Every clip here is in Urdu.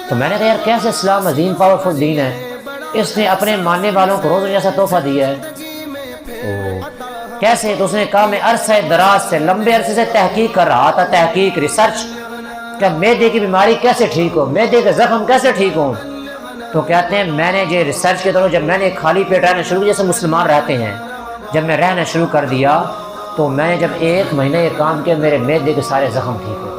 تو میں نے کہا یار کیسے اسلام عظیم پاورفل دین ہے، اس نے اپنے ماننے والوں کو روزہ جیسا تحفہ دیا ہے، تو کیسے؟ تو اس نے کہا میں عرصہ دراز سے، لمبے عرصے سے تحقیق کر رہا تھا، تحقیق ریسرچ کہ معدے کی بیماری کیسے ٹھیک ہو، معدے کے زخم کیسے ٹھیک ہوں۔ تو کہتے ہیں میں نے یہ ریسرچ کے دوران جب میں نے خالی پیٹ رہنا شروع، جیسے مسلمان رہتے ہیں، جب میں رہنا شروع کر دیا تو میں نے جب 1 مہینہ یہ کام کیا، میرے معدے کے سارے زخم ٹھیک ہو۔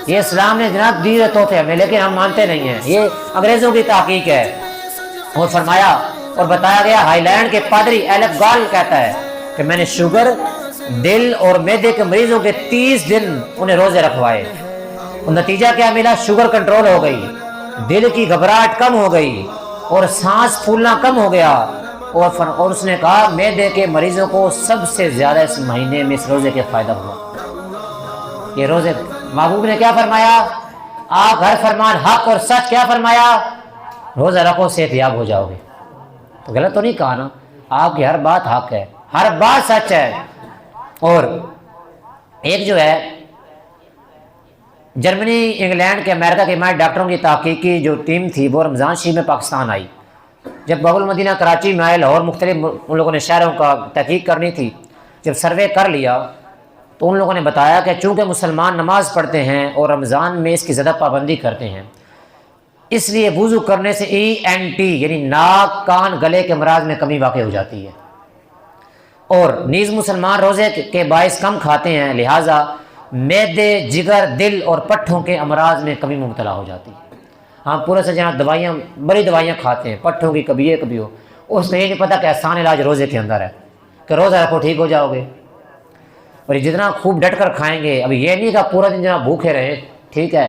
یہ اسلام نے جناب دی تحفے ہمیں، لیکن ہم مانتے نہیں ہیں، یہ انگریزوں کی تحقیق ہے۔ اور فرمایا اور بتایا گیا، ہائی لینڈ کے پادری ایلف گال کہتا ہے کہ میں نے شوگر، دل اور معدے کے مریضوں کے 30 دن انہیں روزے رکھوائے، اور نتیجہ کیا ملا؟ شوگر کنٹرول ہو گئی، دل کی گھبراہٹ کم ہو گئی، اور سانس پھولنا کم ہو گیا، اور اس نے کہا معدے کے مریضوں کو سب سے زیادہ اس مہینے میں اس روزے کے فائدہ ہوا۔ یہ روزے محبوب نے کیا فرمایا؟ آپ ہر فرمان حق اور سچ، کیا فرمایا؟ روزہ رکھو صحت یاب ہو جاؤ گے۔ تو غلط تو نہیں کہا نا؟ آپ کی ہر بات حق ہے، ہر بات سچ ہے۔ اور ایک جو ہے جرمنی، انگلینڈ کے، امریکہ کے ہمارے ڈاکٹروں کی تحقیقی جو ٹیم تھی وہ رمضان شریف میں پاکستان آئی۔ جب باب المدینہ کراچی میں آئے، لاہور، مختلف ان لوگوں نے شہروں کا تحقیق کرنی تھی، جب سروے کر لیا تو ان لوگوں نے بتایا کہ چونکہ مسلمان نماز پڑھتے ہیں اور رمضان میں اس کی زیادہ پابندی کرتے ہیں، اس لیے وضو کرنے سے ENT یعنی ناک، کان، گلے کے امراض میں کمی واقع ہو جاتی ہے، اور نیز مسلمان روزے کے باعث کم کھاتے ہیں، لہٰذا معدے، جگر، دل اور پٹھوں کے امراض میں کمی مبتلا ہو جاتی ہے۔ ہم پورے سے جہاں دوائیاں، بڑی دوائیاں کھاتے ہیں پٹھوں کی، کبھی یہ کبھی ہو، اس میں یہ نہیں پتہ کہ آسان علاج روزے کے اندر ہے کہ روزہ رکھو ٹھیک ہو جاؤ گے، اور یہ جتنا خوب ڈٹ کر کھائیں گے۔ ابھی یہ نہیں کہ پورا دن جہاں بھوکے رہے، ٹھیک ہے،